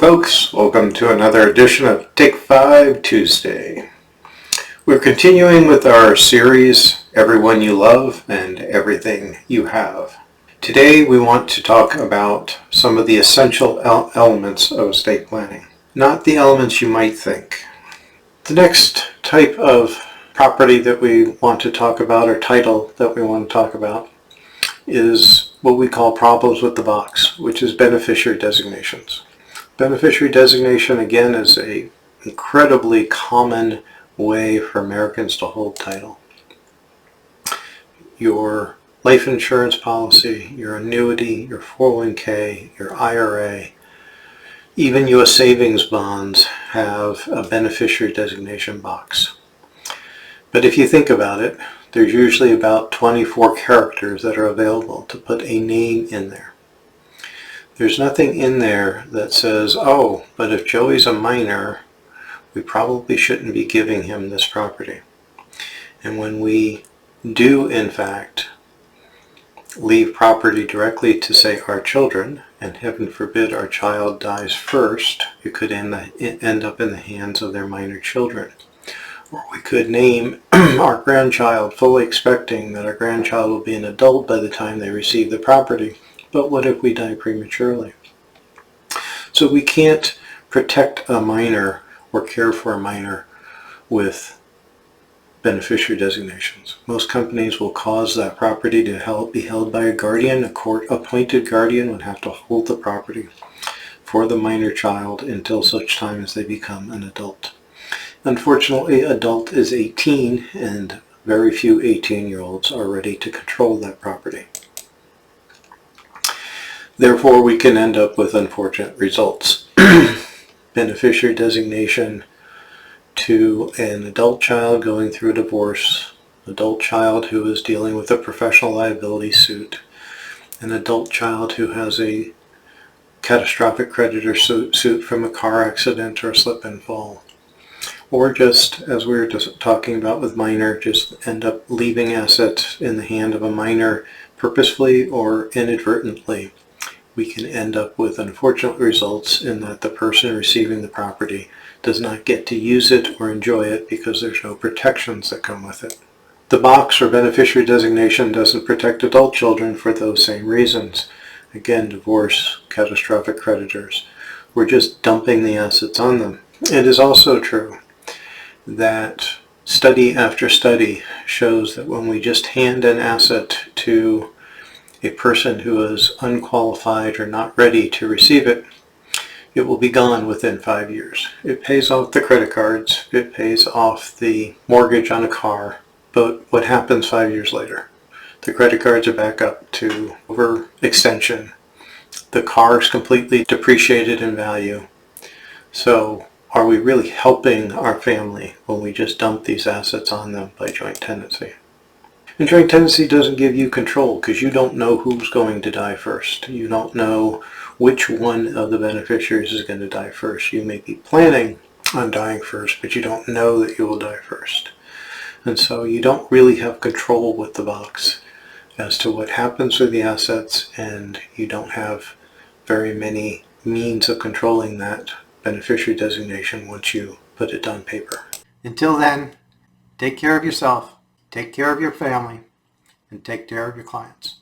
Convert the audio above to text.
folks, welcome to another edition of Take 5 Tuesday. We're continuing with our series, Everyone You Love and Everything You Have. Today we want to talk about some of the essential elements of estate planning, not the elements you might think. The next type of property that we want to talk about, or title that we want to talk about, is what we call problems with the box, which is beneficiary designations. Beneficiary designation, again, is an incredibly common way for Americans to hold title. Your life insurance policy, your annuity, your 401k, your IRA, even U.S. savings bonds have a beneficiary designation box. But if you think about it, there's usually about 24 characters that are available to put a name in there. There's nothing in there that says, oh, but if Joey's a minor, we probably shouldn't be giving him this property. And when we do, in fact, leave property directly to, say, our children, and heaven forbid our child dies first, it could end up in the hands of their minor children. Or we could name our grandchild fully expecting that our grandchild will be an adult by the time they receive the property. But what if we die prematurely? So we can't protect a minor or care for a minor with beneficiary designations. Most companies will cause that property to be held by a guardian. A court-appointed guardian would have to hold the property for the minor child until such time as they become an adult. Unfortunately, adult is 18, and very few 18-year-olds are ready to control that property. Therefore, we can end up with unfortunate results. Beneficiary designation to an adult child going through a divorce, adult child who is dealing with a professional liability suit, an adult child who has a catastrophic creditor suit from a car accident or a slip and fall. Or just, as we were just talking about with minor, just end up leaving assets in the hand of a minor purposefully or inadvertently. We can end up with unfortunate results in that the person receiving the property does not get to use it or enjoy it because there's no protections that come with it. The box or beneficiary designation doesn't protect adult children for those same reasons. Again, divorce, catastrophic creditors. We're just dumping the assets on them. It is also true that study after study shows that when we just hand an asset to a person who is unqualified or not ready to receive it, it will be gone within 5 years. It pays off the credit cards, it pays off the mortgage on a car, but what happens 5 years later? The credit cards are back up to overextension. The car is completely depreciated in value. So are we really helping our family when we just dump these assets on them by joint tenancy? And joint tenancy doesn't give you control because you don't know who's going to die first. You don't know which one of the beneficiaries is going to die first. You may be planning on dying first, but you don't know that you will die first. And so you don't really have control with the box as to what happens with the assets, and you don't have very many means of controlling that beneficiary designation once you put it on paper. Until then, take care of yourself. Take care of your family, and take care of your clients.